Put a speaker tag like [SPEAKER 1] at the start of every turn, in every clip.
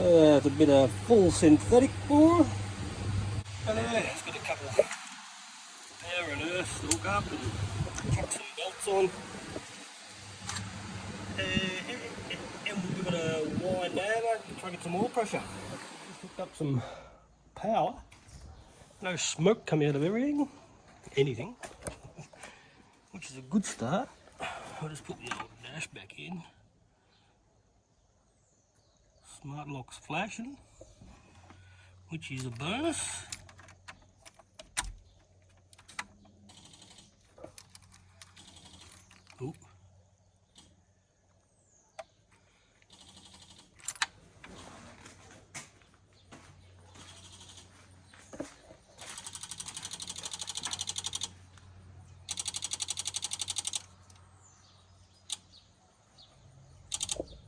[SPEAKER 1] It's a bit of full synthetic bore. And it's got a couple of power and earth to hook up and chuck some belts on. And we'll give it a wind over and try to get some oil pressure. Just hooked up some power. No smoke coming out of anything, which is a good start. I'll just put the old dash back in. Smart lock's flashing, which is a bonus. Oop.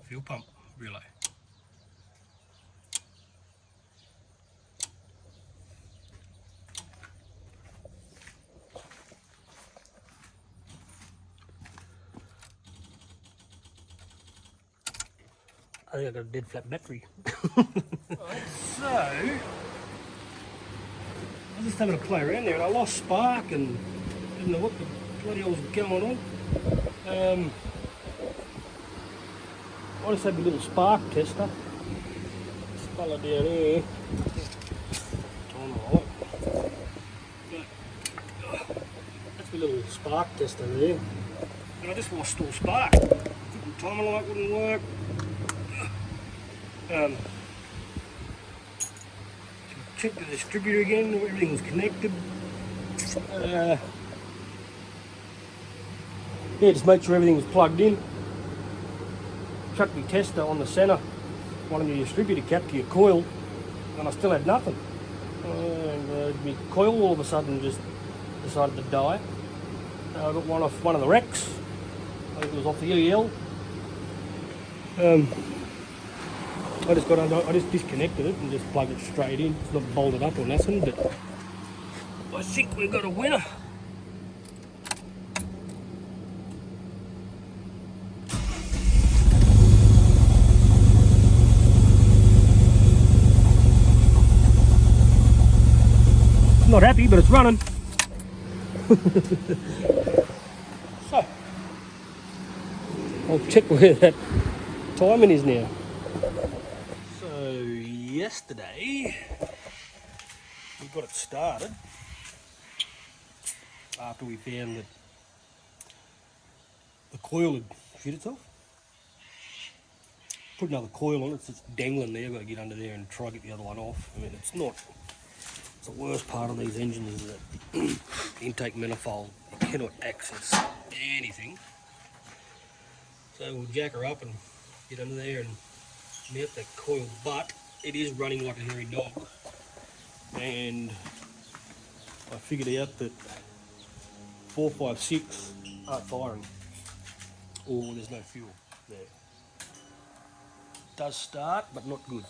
[SPEAKER 1] Fuel pump relay. I think I got a dead flat battery. Right, so I was just having a play around there and I lost spark and didn't know what the bloody hell was going on. I just had my little spark tester. This fella down here. That's my little spark tester there. And I just lost all spark. Timer light wouldn't work. Check the distributor again, everything was connected. Yeah, just make sure everything was plugged in. Chucked my tester on the centre, one of the distributor cap to your coil, and I still had nothing. And my coil all of a sudden just decided to die. I got one off one of the wrecks. I think it was off the EL. I just disconnected it and just plugged it straight in. It's not bolted up or nothing, but I think we've got a winner. Not happy, but it's running. So, I'll check where that timing is now. So, yesterday, we got it started after we found that the coil had shit itself. Put another coil on, it's just dangling there. I've got to get under there and try to get the other one off. I mean, it's the worst part of these engines is that intake manifold, you cannot access anything. So we'll jack her up and get under there and mount that coil, but it is running like a hairy dog. And I figured out that 4, 5, 6 aren't firing, or there's no fuel there. It does start, but not good.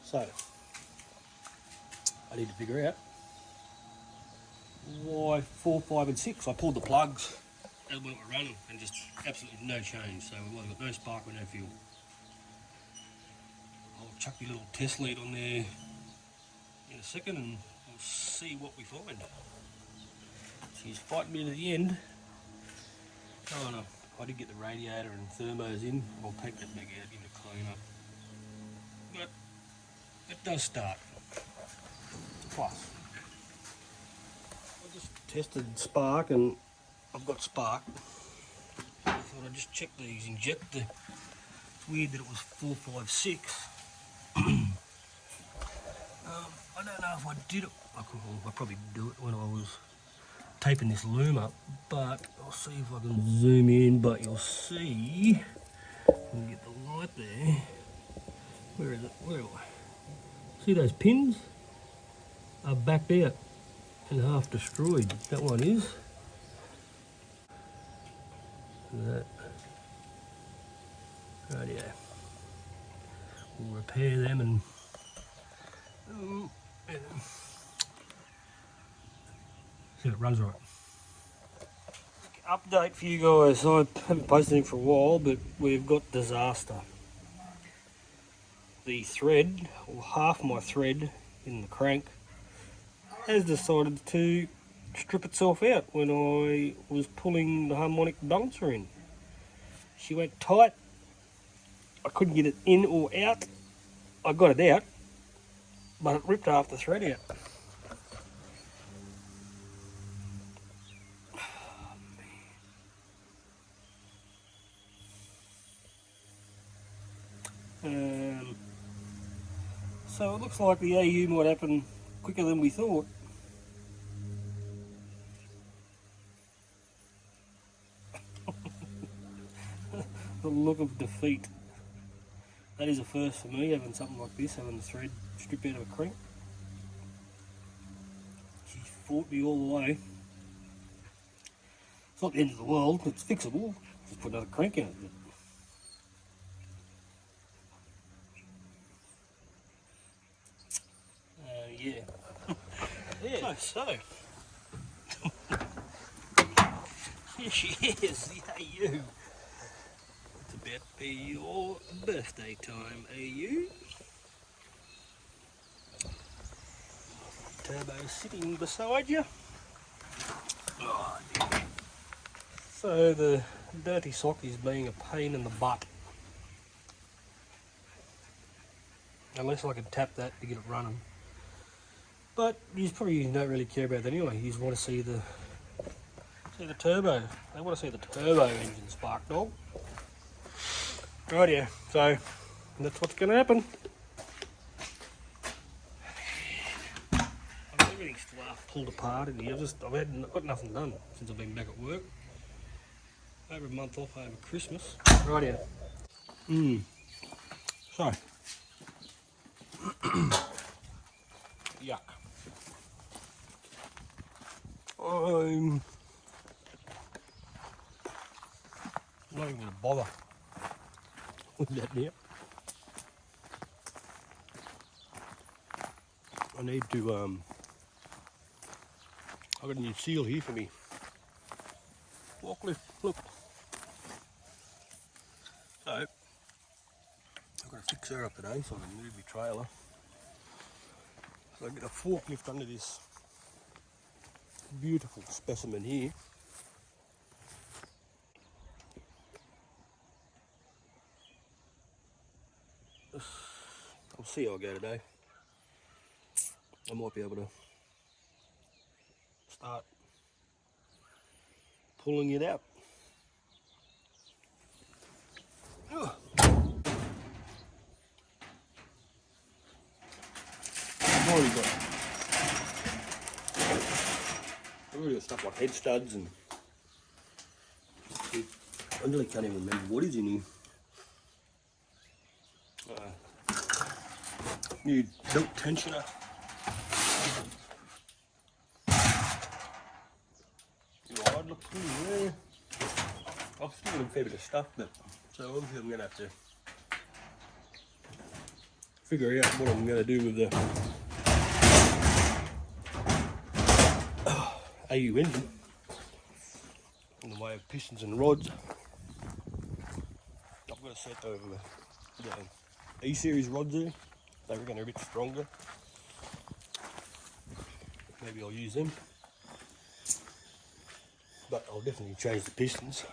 [SPEAKER 1] So, I need to figure out why 4, 5 and 6. I pulled the plugs when it were running and just absolutely no change. So we've got no spark or no fuel. I'll chuck my little test lead on there in a second and we'll see what we find. She's fighting me to the end. Oh no, I did get the radiator and thermos in. I'll take that back out into clean up. But it does start. Plus, I just tested spark and I've got spark. I thought I'd just check these injector. It's weird that it was 4, 5, 6. I don't know if I did it. I probably do it when I was taping this loom up, but I'll see if I can zoom in. But you'll see, we'll get the light there. Where is it? Where am I? See those pins are backed out and half destroyed. That one is. That. Rightio. We'll repair them and see if it runs right. Update for you guys. I haven't posted it for a while, but we've got disaster. The thread, or half my thread in the crank, has decided to strip itself out when I was pulling the harmonic balancer in. She went tight. I couldn't get it in or out. I got it out, but it ripped half the thread out. So it looks like the AU might happen quicker than we thought. The look of defeat. That is a first for me, having something like this, having the thread stripped out of a crank. She fought me all the way. It's not the end of the world, it's fixable. Just put another crank in it. Yeah. Yeah, so. Here she is, the AU. It's about to be your birthday time, AU. Turbo sitting beside you. Oh, dear. So the dirty sock is being a pain in the butt. Unless I can tap that to get it running. But you probably don't really care about that anyway. You just want to see the turbo. They want to see the turbo engine spark, dog. Right, yeah. So that's what's going to happen. Everything's still half pulled apart in here. I've got nothing done since I've been back at work. Over a month off over Christmas. Right, yeah. So. Yuck. I'm not even going to bother with that now. I need to, I've got a new seal here for me. Forklift, look. So, I've got to fix her up today so I can move my trailer. So I get a forklift under this beautiful specimen here. I'll see how I go today. I might be able to start pulling it out. Ugh. I've already got stuff like head studs and I really can't even remember what is in here. New belt tensioner. Rod looks pretty there. I've still got a fair bit of stuff, but so obviously I'm going to have to figure out what I'm going to do with the AU engine in the way of pistons and rods. I've got a set of the E-series rods there. They reckon they're a bit stronger. Maybe I'll use them. But I'll definitely change the pistons.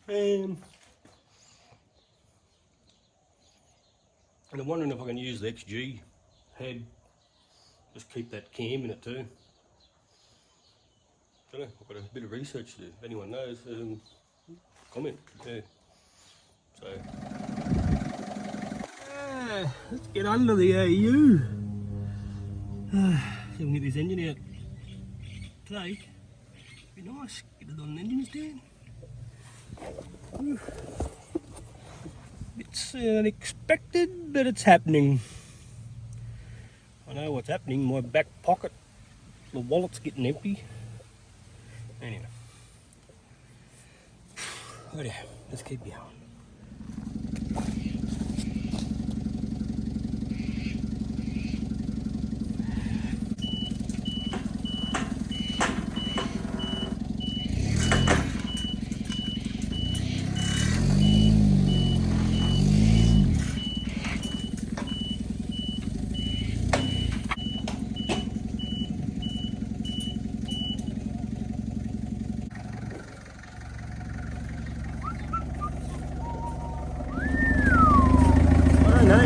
[SPEAKER 1] And I'm wondering if I can use the XG head. Just keep that cam in it too. I don't know, I've got a bit of research to do. If anyone knows, comment. Yeah. So, let's get under the AU. See if we can get this engine out today. Be nice, get it on an engine stand. It's unexpected, but it's happening. I know what's happening. My back pocket, the wallet's getting empty. Anyway, right, let's keep going.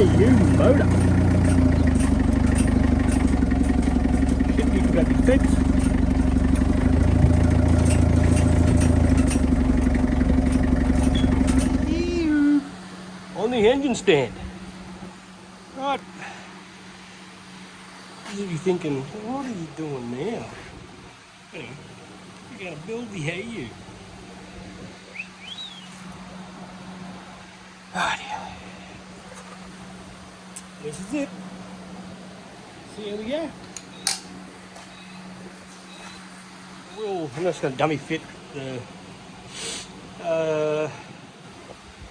[SPEAKER 1] AU motor. Shit, you got the fence. On the engine stand. Right. You'll be thinking, what are you doing now? Anyway, you're going to build the AU. Right. This is it. See how we go. I'm just going to dummy fit the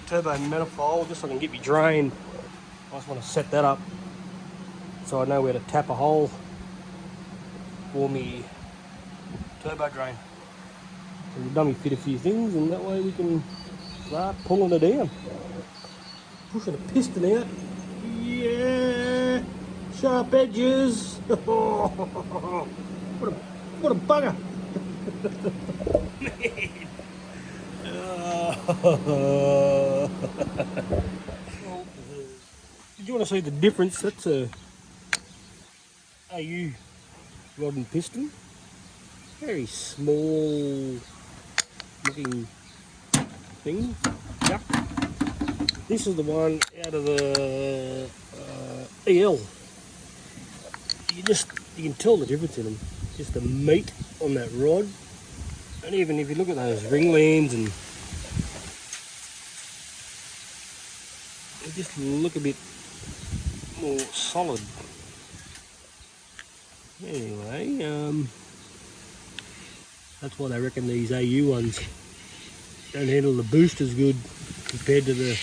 [SPEAKER 1] turbo manifold just so I can get my drain. I just want to set that up so I know where to tap a hole for me turbo drain. So we'll dummy fit a few things and that way we can start pulling it down. Pushing the piston out. Yeah! Sharp edges! What a bugger! Did you want to see the difference? That's a AU rod and piston. Very small looking thing. Yep. This is the one out of the EL. You can tell the difference in them. Just the meat on that rod. And even if you look at those ring lands and they just look a bit more solid. Anyway, that's why they reckon these AU ones don't handle the boost as good compared to the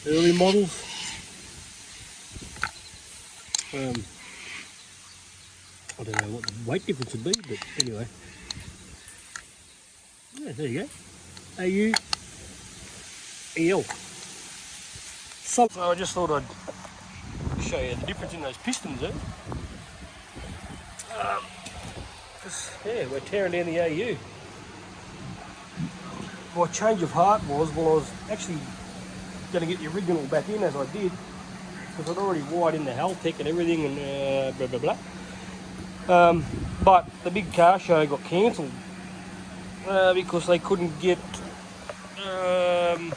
[SPEAKER 1] early models. I don't know what the weight difference would be, but anyway. Yeah, there you go. AU EL. So I just thought I'd show you the difference in those pistons there. Yeah, we're tearing down the AU. My change of heart was, well, I was actually going to get the original back in as I did, because I'd already wired in the Haltech and everything and blah blah blah. But the big car show got cancelled because they couldn't get the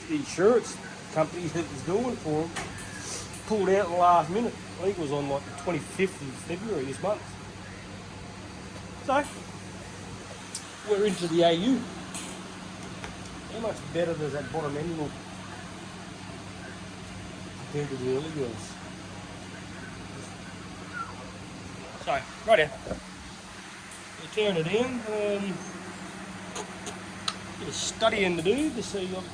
[SPEAKER 1] insurance company that was doing for them pulled out at the last minute. I think it was on like the 25th of February this month. So we're into the AU. How much better does that bottom end look compared to the early girls? So, right here. We're tearing it in. Bit of studying to do to see. I'm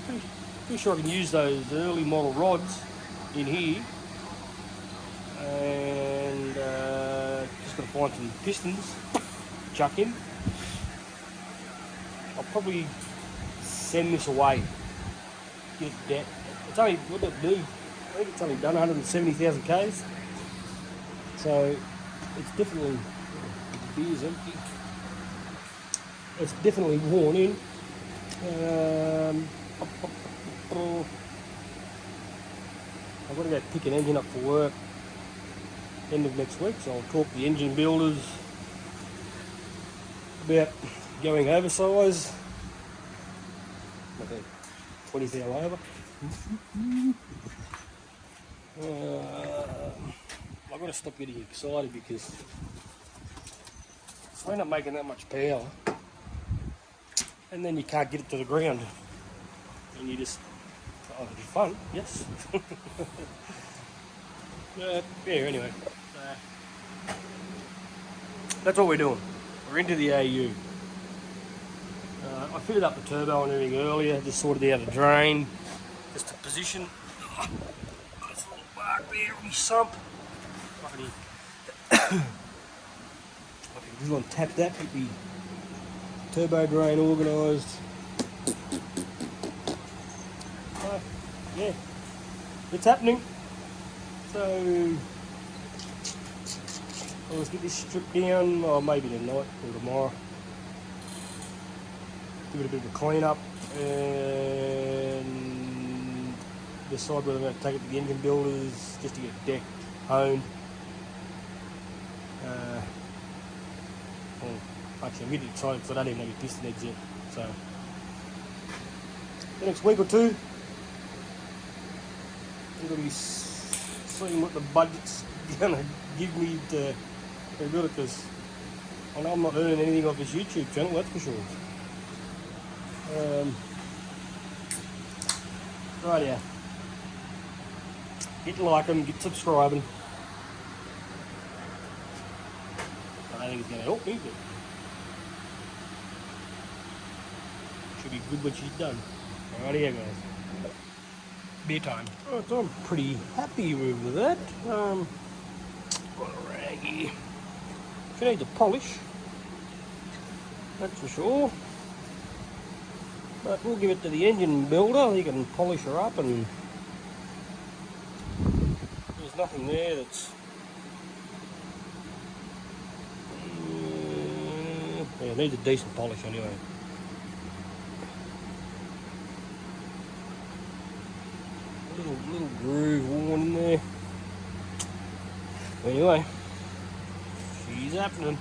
[SPEAKER 1] pretty sure I can use those early model rods in here. And just got to find some pistons, chuck in. I'll probably send this away. Get that. It's only, what did it do? I think it's only done 170,000 Ks. So it's definitely, the beer's empty. It's definitely worn in. I've got to go pick an engine up for work end of next week, so I'll talk to the engine builders about going oversize, like a 20 hour over. I've got to stop getting excited because I end up making that much power and then you can't get it to the ground and you just, oh, it'll be fun, yes. Yeah, anyway, that's what we're doing. We're into the AU. I fitted up the turbo and everything earlier, just sorted out a drain, just to position this little bark there on my sump. I can just want to tap that, get the turbo drain organised. Yeah, it's happening. So let's get this stripped down, or maybe tonight or tomorrow. Give it a bit of a clean up and decide whether I'm going to take it to the engine builders just to get it decked, honed. Well, actually, I'm getting excited because I don't even have any piston heads yet. So, the next week or two, I'm going to be seeing what the budget's going to give me to do it, because I know I'm not earning anything off this YouTube channel, that's for sure. Right, yeah. Hit liking, get subscribing. I don't think it's going to help me, but should be good when she's done. Alright, here guys. Beer time. Oh, so I'm pretty happy with that. Got a raggy. She needs a polish, that's for sure. But we'll give it to the engine builder. He can polish her up, and there's nothing there that's yeah, it needs a decent polish anyway. Little groove worn in there. Anyway, she's happening.